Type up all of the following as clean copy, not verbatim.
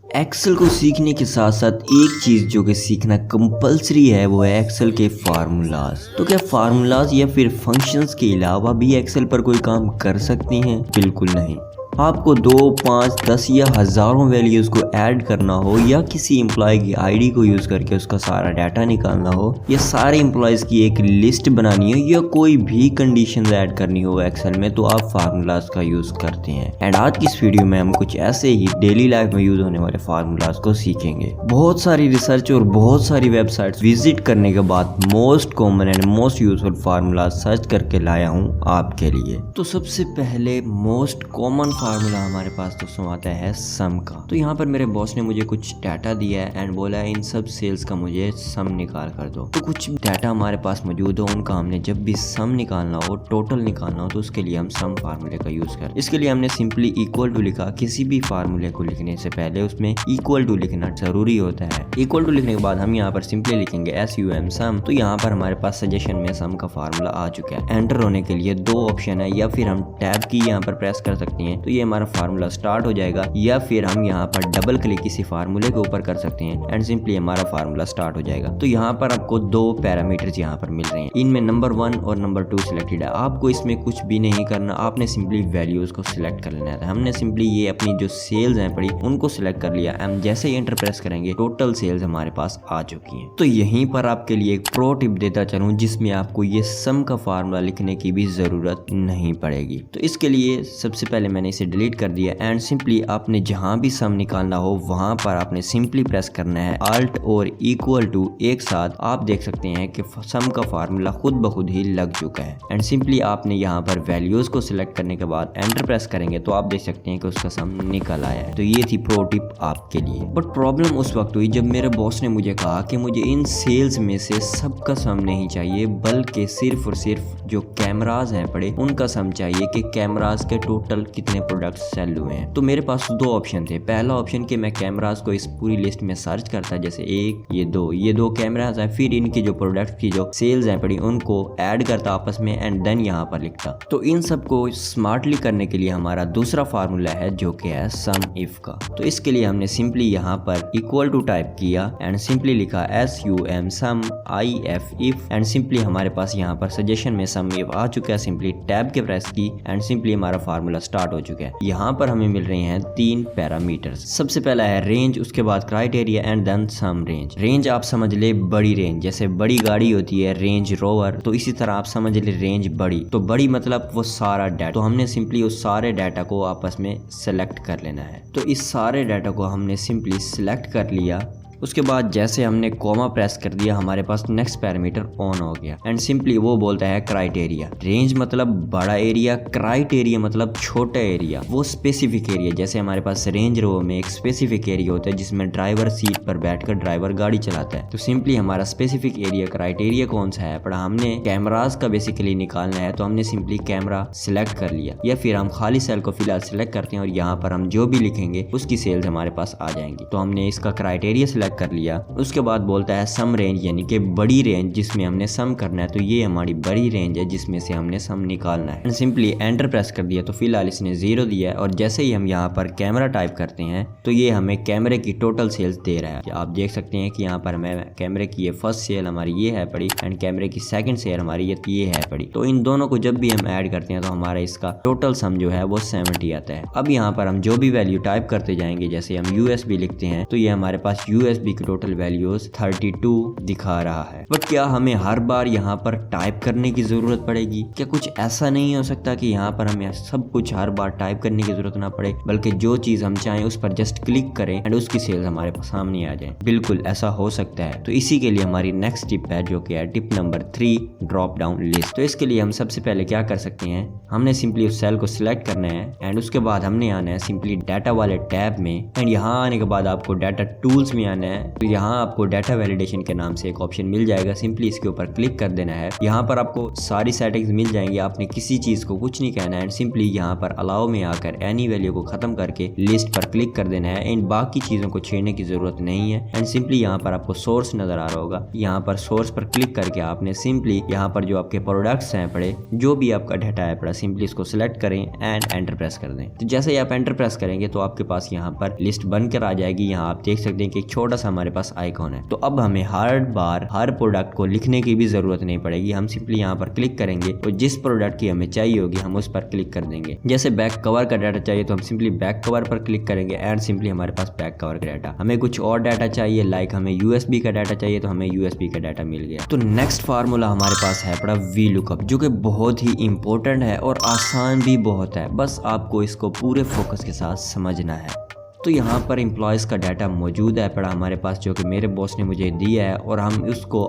Excel को सीखने के साथ साथ एक चीज़ जो कि सीखना कंपलसरी है वो है एक्सेल के फार्मूलाज। तो क्या फार्मूलाज या फिर फंक्शंस के अलावा भी एक्सेल पर कोई काम कर सकते हैं? बिल्कुल नहीं। आपको 2, 5, 10 या हज़ारों वैल्यूज़ को ऐड करना हो या किसी एम्प्लॉय की आईडी को यूज़ करके उसका सारा डाटा निकालना हो या सारे एम्प्लॉयज़ की एक लिस्ट बनानी हो या कोई भी कंडीशन ऐड करनी हो एक्सेल में, तो आप फार्मूलाज का यूज़ करते हैं। एंड आज की इस वीडियो में हम कुछ ऐसे ही डेली लाइफ में यूज़ होने वाले फार्मूलाज को सीखेंगे। बहुत सारी रिसर्च और बहुत सारी वेबसाइट्स विजिट करने के बाद most common and most useful formula search करके लाया हूँ आपके लिए। तो सबसे पहले मोस्ट कॉमन फार्मूला हमारे पास दोस्तों आता है सम का। तो यहाँ पर मेरे बॉस ने मुझे कुछ डाटा दिया है एंड बोला है इन सब सेल्स का मुझे सम निकाल कर दो। तो कुछ डाटा हमारे पास मौजूद हो, उनका हमने जब भी सम निकालना हो, टोटल निकालना हो, तो उसके लिए हम सम फार्मूले का यूज करें। इसके लिए हमने सिंपली इक्वल टू लिखा। किसी भी फार्मूले को लिखने से पहले उसमें इक्वल टू लिखना जरूरी होता है। इक्वल टू लिखने के बाद हम यहाँ पर सिंपली लिखेंगे SUM सम। तो यहाँ पर हमारे पास सजेशन में सम का फार्मूला आ चुका है। एंटर होने के लिए दो ऑप्शन है, या फिर हम टैब की यहाँ पर प्रेस कर सकते हैं तो ये हमारा फार्मूला स्टार्ट हो जाएगा, या फिर हम यहाँ पर डबल क्लिक किसी फार्मूले के ऊपर कर सकते हैं एंड सिंपली हमारा फार्मूला स्टार्ट हो जाएगा। तो यहाँ पर आपको दो पैरामीटर्स यहाँ पर मिल रहे हैं, इनमें नंबर 1 और नंबर 2 सिलेक्टेड है। आपको इसमें कुछ भी नहीं करना, आपने सिंपली वैल्यूज को सिलेक्ट कर लेना है। हमने सिंपली ये अपनी जो सेल्स हैं पड़ी उनको सिलेक्ट कर लिया। हम जैसे ही एंटर प्रेस करेंगे टोटल सेल्स हमारे पास आ चुकी हैं। तो यहीं पर आपके लिए एक प्रो टिप देता चलूं जिसमें आपको ये सम का फार्मूला लिखने की भी जरूरत नहीं पड़ेगी। तो इसके लिए सबसे पहले मैंने इसे डिलीट कर दिया एंड सिंपली आपने जहां भी सम निकालना हो वहां पर आपने सिंपली प्रेस करना है अल्ट और इक्वल टू एक साथ। आप देख सकते हैं कि सम का फार्मूला खुद ब खुद ही लग चुका है एंड सिंपली आपने यहाँ पर वैल्यूज को सिलेक्ट करने के बाद एंटर प्रेस करेंगे तो आप देख सकते हैं कि उसका सम निकल आया है। तो ये थी प्रो टिप आपके लिए। बट प्रॉब्लम उस वक्त हुई जब मेरे बॉस ने मुझे कहा कि मुझे इन सेल्स में से सबका सम नहीं चाहिए, बल्कि सिर्फ और सिर्फ जो कैमराज हैं पड़े उनका सम चाहिए कि कैमराज के टोटल कितने प्रोडक्ट सेल हुए हैं। तो मेरे पास दो ऑप्शन थे। पहला ऑप्शन कि मैं कैमराज को इस पूरी लिस्ट में सर्च करता, जैसे एक ये दो कैमराज हैं, फिर इनकी जो प्रोडक्ट की जो सेल्स हैं पड़ी उनको ऐड करता आपस में एंड देन यहाँ पर लिखता। तो इन सबको स्मार्टली करने के लिए हमारा दूसरा फार्मूला है जो कि है सम इफ का। तो इसके लिए हमने सिंपली यहाँ पर इक्वल टू टाइप किया एंड सिंपली लिखा SUM sum IF if and simply हमारे पास यहाँ पर सजेशन में सम इफ आ चुका है। सिंपली टैब के प्रेस की एंड सिंपली हमारा फार्मूला स्टार्ट हो चुका है। यहाँ पर हमें मिल रहे हैं 3 पैरामीटर्स। सबसे पहला है रेंज, उसके बाद criteria and then sum range. Range आप समझ ले बड़ी रेंज, जैसे बड़ी गाड़ी होती है रेंज रोवर, तो इसी तरह आप समझ ले रेंज बड़ी। तो बड़ी मतलब वो सारा डाटा। तो हमने सिंपली उस सारे डाटा को आपस में सेलेक्ट कर लेना है। तो इस सारे डाटा को हमने सिंपली सिलेक्ट कर लिया। उसके बाद जैसे हमने कॉमा प्रेस कर दिया हमारे पास नेक्स्ट पैरामीटर ऑन हो गया एंड सिंपली वो बोलता है क्राइटेरिया। रेंज मतलब बड़ा एरिया, क्राइटेरिया मतलब छोटा एरिया, वो स्पेसिफिक एरिया। जैसे हमारे पास रेंज रो में एक स्पेसिफिक एरिया होता है जिसमें ड्राइवर सीट पर बैठकर ड्राइवर गाड़ी चलाता है। तो सिंपली हमारा स्पेसिफिक एरिया क्राइटेरिया कौन सा है, पर हमने कैमराज का बेसिकली निकालना है। तो हमने सिंपली कैमरा सिलेक्ट कर लिया, या फिर हम खाली सेल को फिलहाल सिलेक्ट करते हैं और यहाँ पर हम जो भी लिखेंगे उसकी सेल्स हमारे पास आ जाएंगी। तो हमने इसका क्राइटेरिया कर लिया। उसके बाद बोलता है सम रेंज, यानी कि बड़ी रेंज जिसमें हमने सम करना है। तो ये हमारी बड़ी रेंज है जिसमें से हमने सम निकालना है। सिंपली एंटर प्रेस कर दिया तो फिलहाल इसने 0 दिया है और जैसे ही हम यहाँ पर कैमरा टाइप करते हैं तो ये हमें कैमरे की टोटल सेल्स दे रहा है। आप देख सकते हैं कि यहाँ पर हमें कैमरे की ये फर्स्ट सेल हमारी ये है पड़ी एंड कैमरे की सेकंड सेल हमारी ये है पड़ी। तो इन दोनों को जब भी हम ऐड करते हैं तो हमारा इसका टोटल सम जो है वो 70 आता है। अब यहाँ पर हम जो भी वैल्यू टाइप करते जाएंगे, जैसे हम USB लिखते हैं तो ये हमारे पास USB की टोटल वैल्यूज 32 दिखा रहा है। बट क्या हमें हर बार यहाँ पर टाइप करने की जरूरत पड़ेगी? क्या कुछ ऐसा नहीं हो सकता कि यहाँ पर हमें सब कुछ हर बार टाइप करने की जरूरत ना पड़े, बल्कि जो चीज हम चाहें उस पर जस्ट क्लिक करें एंड उसकी सेल्स हमारे सामने आ जाए? बिल्कुल ऐसा हो सकता है। तो इसी के लिए हमारी नेक्स्ट टिप है जो कि है tip number 3, drop down list. तो इसके लिए हम सबसे पहले क्या कर सकते हैं, हमने सिंपली उस सेल को सिलेक्ट करना है एंड उसके बाद हमने आना है सिंपली डाटा वाले टैब में एंड यहाँ आने के बाद आपको डाटा टूल्स में आना है है तो यहाँ आपको डाटा वैलिडेशन के नाम से एक ऑप्शन मिल जाएगा, सिंपली इसके ऊपर क्लिक कर देना है। यहाँ पर आपको सारी सेटिंग्स मिल जाएंगी, आपने किसी चीज को कुछ नहीं कहना है एंड सिंपली यहाँ पर अलाउ में आकर एनी वैल्यू को खत्म करके लिस्ट पर क्लिक कर देना है एंड बाकी चीजों को छेड़ने की जरूरत नहीं है। एंड सिंपली यहाँ पर आपको सोर्स नजर आ रहा होगा, यहाँ पर सोर्स पर क्लिक करके आपने सिंपली यहाँ पर जो आपके प्रोडक्ट्स हैं पड़े, जो भी आपका डाटा है पड़ा, सिंपली इसको सिलेक्ट करें एंड एंटर प्रेस कर दें। तो जैसे ही आप एंटर प्रेस करेंगे तो आपके पास यहाँ पर लिस्ट बनकर आ जाएगी। यहाँ आप देख सकते हैं कि एक छोटा सा हमारे पास आइकॉन है। तो अब हमें हर बार हर प्रोडक्ट को लिखने की भी जरूरत नहीं पड़ेगी, हम सिंपली यहाँ पर क्लिक करेंगे तो जिस प्रोडक्ट की हमें चाहिए होगी हम उस पर क्लिक कर देंगे। जैसे बैक कवर का डाटा चाहिए तो हम सिंपली बैक कवर पर क्लिक करेंगे एंड सिंपली हमारे पास बैक कवर का डाटा। हमें कुछ और डाटा चाहिए, लाइक हमें यूएसबी का डाटा चाहिए तो हमें यूएसबी का डाटा मिल गया। तो नेक्स्ट फार्मूला हमारे पास है पड़ा वी लुकअप, जो कि बहुत ही इंपॉर्टेंट है और आसान भी बहुत है, बस आपको इसको पूरे फोकस के साथ समझना है। तो यहाँ पर एम्प्लॉयज़ का डाटा मौजूद है पड़ा हमारे पास, जो कि मेरे बॉस ने मुझे दिया है और हम उसको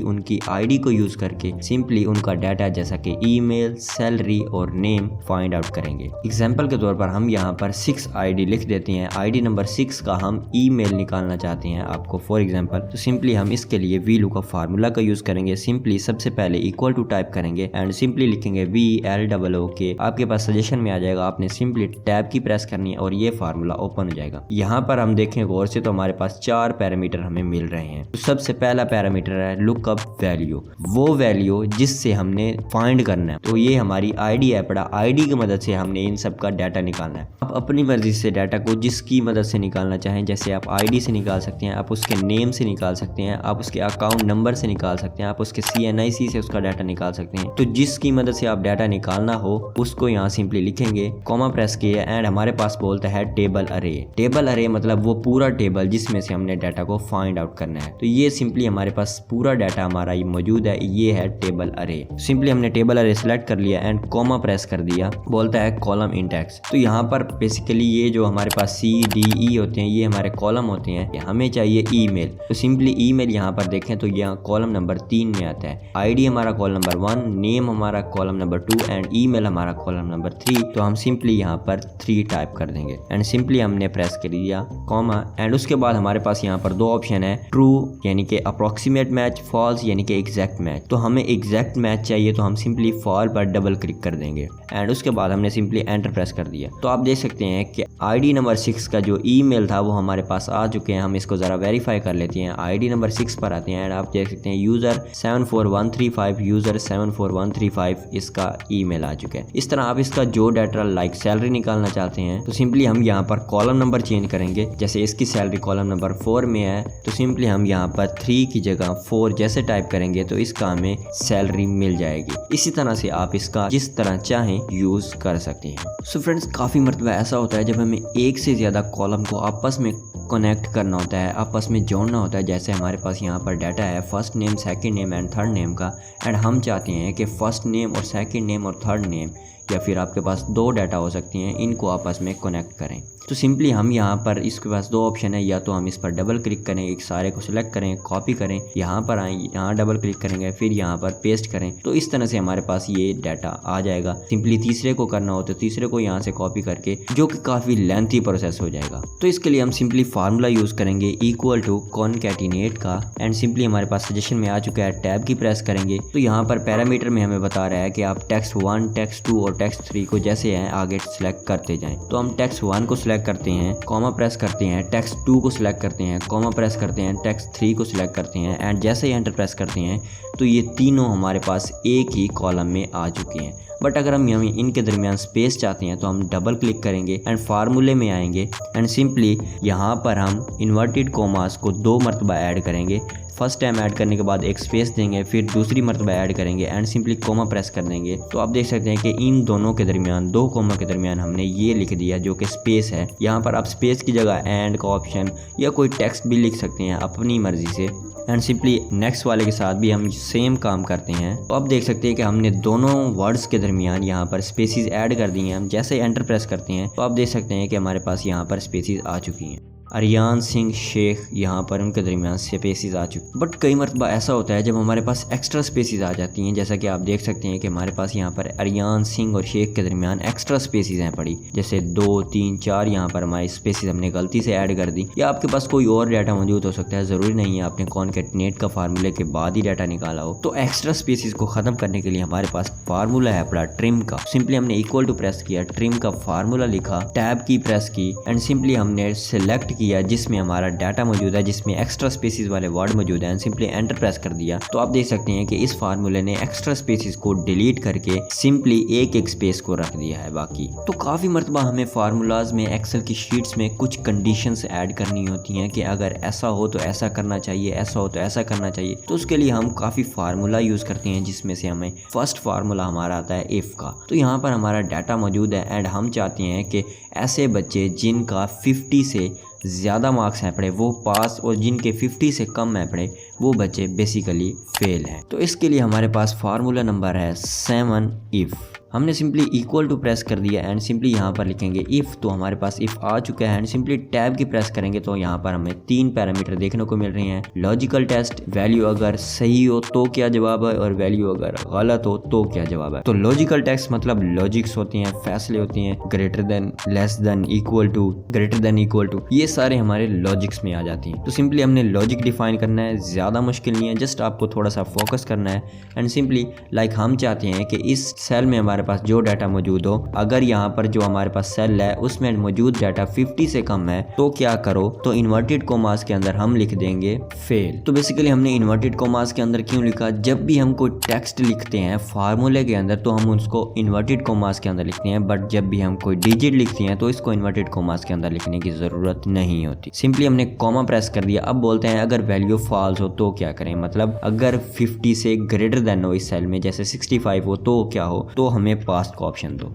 उनकी आईडी को यूज़ करके सिंपली उनका डाटा जैसा कि ईमेल, सैलरी और नेम फाइंड आउट करेंगे। एग्जांपल के तौर पर हम यहाँ पर 6 आईडी लिख देते हैं, आईडी नंबर 6 का हम ईमेल निकालना चाहते हैं आपको फॉर एग्जांपल। तो सिंपली हम इसके लिए वी लुकअप फार्मूला का यूज़ करेंगे। सिंपली सबसे पहले इक्वल टू टाइप करेंगे एंड सिंपली लिखेंगे VLOOK। आपके पास सजेशन में आ जाएगा, आपने सिंपली टैब की प्रेस करनी है और ये फार्मूला ओपन हो जाएगा। यहाँ पर हम देखें गौर से तो हमारे पास 4 पैरामीटर हमें मिल रहे हैं। तो सबसे पहला पैरामीटर है लुकअप वैल्यू, वो वैल्यू जिससे हमने फाइंड करना है। तो ये हमारी आईडी है पड़ा, आईडी की मदद से हमने इन सब का डाटा निकालना है। आप अपनी मर्जी से डाटा को जिसकी मदद से निकालना चाहें, जैसे आप आईडी से निकाल सकते हैं, आप उसके नेम से निकाल सकते हैं, आप उसके अकाउंट नंबर से निकाल सकते हैं, आप उसके CNIC से उसका डाटा निकाल सकते हैं। तो जिसकी मदद से आप डाटा निकालना हो उसको यहाँ सिंपली लिखेंगे, कॉमा प्रेस किया एंड हमारे पास बोलता है टेबल अरे। टेबल अरे मतलब वो पूरा टेबल जिसमें से हमने डाटा को फाइंड आउट करना है। तो ये सिंपली हमारे पास पूरा डाटा हमारा ये मौजूद है, ये है टेबल अरे। सिंपली हमने टेबल अरे सिलेक्ट कर लिया एंड कॉमा प्रेस कर दिया, बोलता है कॉलम इंडेक्स। तो यहाँ पर बेसिकली ये जो हमारे पास CDE होते हैं ये हमारे कॉलम होते हैं, हमें चाहिए ईमेल। तो सिंपली ईमेल यहाँ पर देखें तो यहाँ कॉलम नंबर 3 में आता है, आईडी हमारा कॉलम नंबर 1, नेम हमारा कॉलम नंबर 2 एंड ईमेल हमारा कॉलम नंबर 3। तो हम सिंपली यहाँ पर 3 टाइप कर देंगे एंड सिंपली हमने प्रेस कर दिया कॉमा एंड उसके बाद हमारे पास यहाँ पर 2 ऑप्शन है, ट्रू यानी कि अप्रोक्सीमेट मैच, फॉल्स यानी कि एग्जैक्ट मैच। तो हमें एग्जैक्ट मैच चाहिए तो हम सिंपली फॉल पर डबल क्लिक कर देंगे एंड उसके बाद हमने सिंपली एंटर प्रेस कर दिया। तो आप देख सकते हैं कि आईडी नंबर 6 का जो ईमेल था वो हमारे पास आ चुके हैं। हम इसको जरा वेरीफाई कर लेते हैं। आईडी नंबर 6 पर आते हैं एंड आप देख सकते हैं यूजर 74135, यूजर 74135 इसका ईमेल आ चुका है। इस तरह आप इसका जो डाटा लाइक सैलरी निकालना चाहते हैं तो सिंपली हम यहाँ पर कॉलम नंबर चेंज करेंगे। जैसे इसकी सैलरी कॉलम नंबर 4 में है तो सिंपली हम यहाँ पर 3 की जगह 4 जैसे टाइप करेंगे तो इसका हमें सैलरी मिल जाएगी। इसी तरह से आप इसका जिस तरह चाहें यूज कर सकते हैं। सो फ्रेंड्स, काफी मरतबा ऐसा होता है जब हमें एक से ज्यादा कॉलम को आपस में कनेक्ट करना होता है, आपस में जोड़ना होता है। जैसे हमारे पास यहाँ पर डाटा है first name, second name and third name का, एंड हम चाहते हैं कि फर्स्ट नेम और सेकंड नेम और थर्ड नेम, या फिर आपके पास 2 डाटा हो सकती हैं, इनको आपस में कनेक्ट करें। तो सिंपली हम यहाँ पर इसके पास 2 ऑप्शन है, या तो हम इस पर डबल क्लिक करें, एक सारे को सिलेक्ट करें, कॉपी करें, यहाँ पर आए, यहाँ डबल क्लिक करेंगे, फिर यहाँ पर पेस्ट करें। तो इस तरह से हमारे पास ये डाटा आ जाएगा। सिंपली तीसरे को करना हो तो तीसरे को यहाँ से कॉपी करके, जो कि काफ़ी लेंथी प्रोसेस हो जाएगा। तो इसके लिए हम सिंपली फार्मूला यूज़ करेंगे इक्वल टू कॉनकैटिनेट का, एंड सिंपली हमारे पास सजेशन में आ चुका है, टैब की प्रेस करेंगे तो यहाँ पर पैरामीटर में हमें बता रहा है कि आप टेक्स्ट 1, टेक्स्ट 2 और टेक्स्ट 3 को जैसे हैं आगे सिलेक्ट करते जाएं। तो हम टेक्स्ट 1 को सिलेक्ट करते हैं, कॉमा प्रेस करते हैं, टेक्स्ट 2 को सिलेक्ट करते हैं, कॉमा प्रेस करते हैं, टेक्स्ट 3 को सिलेक्ट करते हैं, एंड जैसे ही एंटर प्रेस करते हैं तो ये तीनों हमारे पास एक ही कॉलम में आ चुके हैं। बट अगर हम इनके दरमियान स्पेस चाहते हैं तो हम डबल क्लिक करेंगे एंड फार्मूले में आएंगे एंड सिंपली यहाँ पर हम इन्वर्टेड कोमास को 2 मरतबा ऐड करेंगे। फर्स्ट टाइम ऐड करने के बाद एक स्पेस देंगे, फिर दूसरी मरतबा ऐड करेंगे एंड सिंपली कोमा प्रेस कर देंगे। तो आप देख सकते हैं कि इन दोनों के दरमियान 2 कोमा के दरमियान हमने ये लिख दिया जो कि स्पेस है। यहाँ पर आप स्पेस की जगह एंड का ऑप्शन या कोई टेक्स्ट भी लिख सकते हैं अपनी मर्जी से, एंड सिंपली नेक्स्ट वाले के साथ भी हम सेम काम करते हैं। तो आप देख सकते हैं कि हमने दोनों वर्ड्स के दरमियान यहाँ पर स्पेसिस ऐड कर दी हैं। हम जैसे एंटर प्रेस करते हैं तो आप देख सकते हैं कि हमारे पास यहाँ पर स्पेसिस आ चुकी हैं। अरियान सिंह शेख यहाँ पर उनके दरमियान स्पेसिस आ चुके। बट कई मरतबा ऐसा होता है जब हमारे पास एक्स्ट्रा स्पेसिस आ जाती हैं, जैसा कि आप देख सकते हैं कि हमारे पास यहाँ पर अरियान सिंह और शेख के दरमियान एक्स्ट्रा स्पेसिस हैं पड़ी, जैसे 2, 3, 4 यहाँ पर हमारी स्पेसिस हमने गलती से ऐड कर दी, या आपके पास कोई और डाटा मौजूद हो सकता है, ज़रूरी नहीं है आपने कॉनकैटिनेट का फार्मूले के बाद ही डाटा निकाला हो। तो एक्स्ट्रा स्पेसिस को ख़त्म करने के लिए हमारे पास फार्मूला है पड़ा ट्रिम का। सिंपली हमने इक्वल टू प्रेस किया, ट्रिम का फार्मूला लिखा, टैब की प्रेस की एंड सिंपली हमने सिलेक्ट किया जिसमें हमारा डाटा मौजूद है, जिसमें एक्स्ट्रा स्पेसिस वाले वर्ड मौजूद हैं, सिंपली एंटर प्रेस कर दिया। तो आप देख सकते हैं कि इस फार्मूले ने एक्स्ट्रा स्पेसिस को डिलीट करके सिंपली एक स्पेस को रख दिया है बाकी। तो काफ़ी मरतबा हमें फार्मूलाज में एक्सेल की शीट्स में कुछ कंडीशंस ऐड करनी होती हैं कि अगर ऐसा हो तो ऐसा करना चाहिए, ऐसा हो तो ऐसा करना चाहिए। तो उसके लिए हम काफ़ी फार्मूला यूज़ करते हैं, जिसमें से हमें फर्स्ट फार्मूला हमारा आता है इफ़ का। तो यहाँ पर हमारा डाटा मौजूद है एंड हम चाहते हैं कि ऐसे बच्चे जिनका 50 से ज़्यादा मार्क्स हैं पड़े वो पास, और जिनके 50 से कम हैं पड़े वो बच्चे बेसिकली फेल हैं। तो इसके लिए हमारे पास फार्मूला नंबर है 7 इफ़। हमने सिंपली इक्वल टू प्रेस कर दिया एंड सिंपली यहाँ पर लिखेंगे इफ़। तो हमारे पास इफ़ आ चुका है एंड सिंपली टैब की प्रेस करेंगे तो यहाँ पर हमें 3 पैरामीटर देखने को मिल रहे हैं। लॉजिकल टेस्ट, वैल्यू अगर सही हो तो क्या जवाब है, और वैल्यू अगर गलत हो तो क्या जवाब है। तो लॉजिकल टेस्ट मतलब लॉजिक्स होते हैं, फैसले होते हैं, greater than, less than, equal to, greater than, equal to, ये सारे हमारे लॉजिक्स में आ जाती हैं। तो सिंपली हमने लॉजिक डिफाइन करना है, ज़्यादा मुश्किल नहीं है, जस्ट आपको थोड़ा सा फोकस करना है एंड सिंपली हम चाहते हैं कि इस सेल में हमारे पास जो डाटा मौजूद हो, अगर यहाँ पर जो हमारे पास सेल है उसमें मौजूद डाटा 50 से कम है तो क्या करो, तो इन्वर्टेड कोमास के अंदर हम लिख देंगे फेल। तो बेसिकली हमने इन्वर्टेड कोमास के अंदर क्यों लिखा, जब भी हम कोई टेक्स्ट लिखते हैं फार्मूले के अंदर तो हम उसको इन्वर्टेड कोमास के अंदर लिखते हैं, बट जब भी हम कोई डिजिट लिखते हैं तो इसको इन्वर्टेड कोमास के अंदर लिखने की ज़रूरत नहीं होती। सिंपली हमने कॉमा प्रेस कर दिया। अब बोलते हैं अगर वैल्यू फॉल्स हो तो क्या करें, मतलब अगर 50 से ग्रेटर देन हो इस सेल में, जैसे 65 हो तो क्या हो, तो हमें पास्ट का ऑप्शन दो।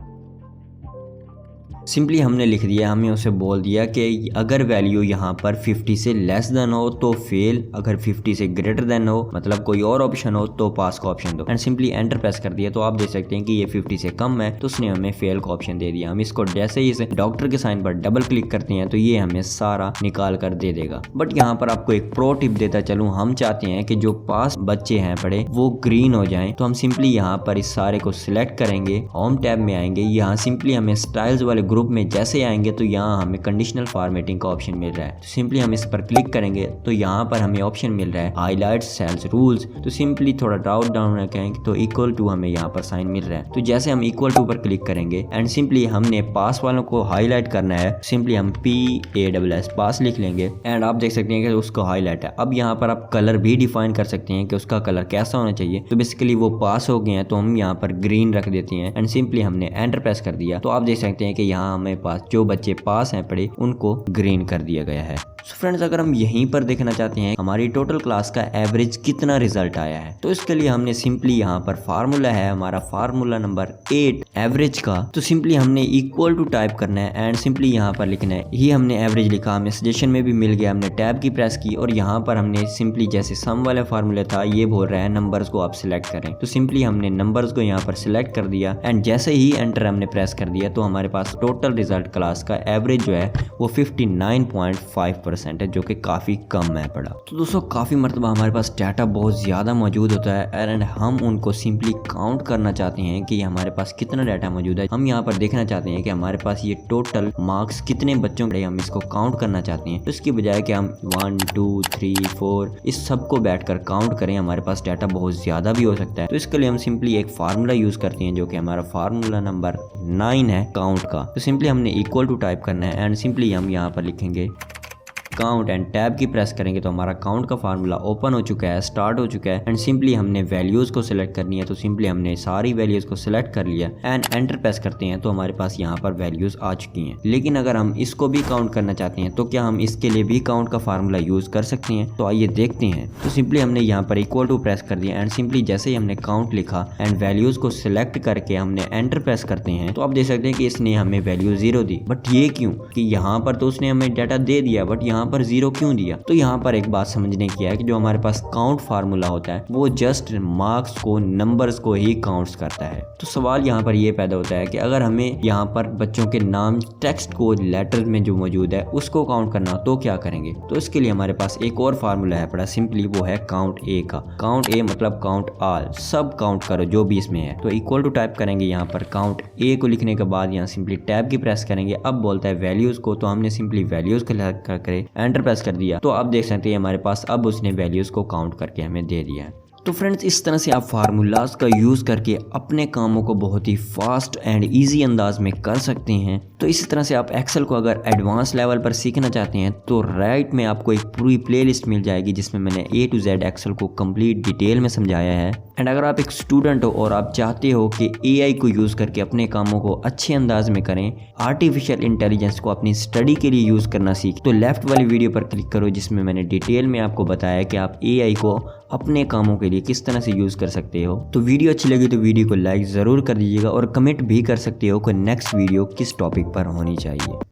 सिंपली हमने लिख दिया, हमें उसे बोल दिया कि अगर वैल्यू यहाँ पर 50 से लेस देन हो तो फेल, अगर 50 से ग्रेटर देन हो मतलब कोई और ऑप्शन हो तो पास का ऑप्शन दो एंड सिंपली एंटर प्रेस कर दिया। तो आप देख सकते हैं कि ये 50 से कम है तो उसने हमें फेल का ऑप्शन दे दिया। हम इसको जैसे ही इसे डॉक्टर के साइन पर डबल क्लिक करते हैं तो ये हमें सारा निकाल कर दे देगा। बट यहाँ पर आपको एक प्रो टिप देता चलूँ, हम चाहते हैं कि जो पास बच्चे हैं पढ़े वो ग्रीन हो जाएं, तो हम सिंपली यहाँ पर इस सारे को सिलेक्ट करेंगे, होम टैब में आएंगे, यहाँ सिंपली हमें स्टाइल्स वाले ग्रुप में जैसे आएंगे तो यहाँ हमें कंडीशनल फॉर्मेटिंग का ऑप्शन मिल रहा है। तो सिंपली हम इस पर क्लिक करेंगे तो यहाँ पर हमें ऑप्शन मिल रहा है हाईलाइट सेल्स रूल्स। तो सिंपली थोड़ा ड्रॉप डाउन रखेंगे तो इक्वल टू हमें यहाँ पर साइन मिल रहा है। तो जैसे हम इक्वल टू पर क्लिक करेंगे एंड सिंपली हमने पास वालों को हाईलाइट करना है, सिंपली हम PASS पास लिख लेंगे एंड आप देख सकते हैं कि उसको हाईलाइट है। अब यहाँ पर आप कलर भी डिफाइन कर सकते हैं कि उसका कलर कैसा होना चाहिए। तो बेसिकली वो पास हो गए हैं तो हम यहाँ पर ग्रीन रख देते हैं एंड सिंपली हमने एंटर प्रेस कर दिया। तो आप देख सकते हैं कि यहाँ हमें पास जो बच्चे पास हैं पढ़े उनको ग्रीन कर दिया गया है। सो फ्रेंड्स, अगर हम यहीं पर देखना चाहते हैं हमारी टोटल क्लास का एवरेज कितना रिजल्ट आया है, तो इसके लिए हमने सिंपली यहाँ पर फार्मूला है हमारा फार्मूला नंबर 8 एवरेज का। तो सिंपली हमने इक्वल टू टाइप करना है एंड सिंपली यहाँ पर लिखना है, ये हमने एवरेज लिखा, हमें सजेशन में भी मिल गया, हमने टैब की प्रेस की और यहाँ पर हमने सिंपली जैसे सम वाले फार्मूले था ये बोल रहा है नंबर्स को आप सिलेक्ट करें। तो सिंपली हमने नंबर्स को यहाँ पर सिलेक्ट कर दिया एंड जैसे ही एंटर हमने प्रेस कर दिया तो हमारे पास टोटल रिजल्ट क्लास का एवरेज जो है वो 59.5% है, जो कि काफ़ी कम है पड़ा। तो दोस्तों काफ़ी मरतबा हमारे पास डाटा बहुत ज़्यादा मौजूद होता है एंड हम उनको सिंपली काउंट करना चाहते हैं कि हमारे पास कितना डाटा मौजूद है। हम यहाँ पर देखना चाहते हैं कि हमारे पास ये टोटल मार्क्स कितने बच्चों के, हम इसको काउंट करना चाहते हैं। तो इसकी बजाय कि हम 1 2 3 4 इस सब को बैठ कर काउंट करें, हमारे पास डाटा बहुत ज़्यादा भी हो सकता है। तो इसके लिए हम सिंपली एक फार्मूला यूज़ करते हैं जो कि हमारा फार्मूला नंबर 9 है काउंट का। तो सिंपली हमने इक्वल टू टाइप करना है एंड सिंपली हम यहाँ पर लिखेंगे काउंट एंड टैब की प्रेस करेंगे तो हमारा काउंट का फार्मूला ओपन हो चुका है, स्टार्ट हो चुका है एंड सिंपली हमने वैल्यूज़ को सिलेक्ट करनी है। तो सिंपली हमने सारी वैल्यूज़ को सिलेक्ट कर लिया एंड एंटर प्रेस करते हैं तो हमारे पास यहाँ पर वैल्यूज़ आ चुकी हैं। लेकिन अगर हम इसको भी काउंट करना चाहते हैं तो क्या हम इसके लिए भी काउंट का फार्मूला यूज़ कर सकते हैं? तो आइए देखते हैं। तो सिंपली हमने यहाँ पर इक्वल टू प्रेस कर दिया एंड सिंपली जैसे ही हमने काउंट लिखा एंड वैल्यूज़ को सिलेक्ट करके हमने एंटर प्रेस करते हैं तो आप देख सकते हैं कि इसने हमें वैल्यू 0 दी। बट ये क्यों? कि यहाँ पर तो उसने हमें डाटा दे दिया बट यहाँ यहाँ पर 0 क्यों दिया। तो यहाँ पर एक बात समझने की है कि जो हमारे पास काउंट फार्मूला होता है वो जस्ट मार्क्स को, नंबर्स को ही काउंट्स करता है। तो सवाल यहाँ पर ये पैदा होता है कि अगर हमें यहाँ पर बच्चों के नाम टेक्स्ट को लेटर में जो मौजूद है उसको काउंट करना तो क्या करेंगे। तो इसके लिए हमारे पास एक और फार्मूला है बड़ा सिंपली, वो है काउंट ए का। काउंट ए मतलब काउंट ऑल, सब काउंट करो जो भी इसमें है। तो इक्वल टू टाइप करेंगे यहाँ पर काउंट ए को लिखने के बाद यहाँ सिंपली टैब की प्रेस करेंगे। अब बोलता है वैल्यूज को, तो हमने सिंपली वैल्यूज को करके एंटर प्रेस कर दिया। तो अब देख सकते हैं हमारे पास अब उसने वैल्यूज को काउंट करके हमें दे दिया है। तो फ्रेंड्स इस तरह से आप फार्मूलाज का यूज़ करके अपने कामों को बहुत ही फास्ट एंड इजी अंदाज में कर सकते हैं। तो इसी तरह से आप एक्सेल को अगर एडवांस लेवल पर सीखना चाहते हैं तो राइट में आपको एक पूरी प्लेलिस्ट मिल जाएगी जिसमें मैंने A to Z एक्सेल को कंप्लीट डिटेल में समझाया है। एंड अगर आप एक स्टूडेंट हो और आप चाहते हो कि AI को यूज़ करके अपने कामों को अच्छे अंदाज में करें, आर्टिफिशियल इंटेलिजेंस को अपनी स्टडी के लिए यूज़ करना सीख, तो लेफ्ट वाली वीडियो पर क्लिक करो जिसमें मैंने डिटेल में आपको बताया कि आप AI को अपने कामों के लिए किस तरह से यूज़ कर सकते हो। तो वीडियो अच्छी लगी तो वीडियो को लाइक ज़रूर कर दीजिएगा और कमेंट भी कर सकते हो कि नेक्स्ट वीडियो किस टॉपिक पर होनी चाहिए।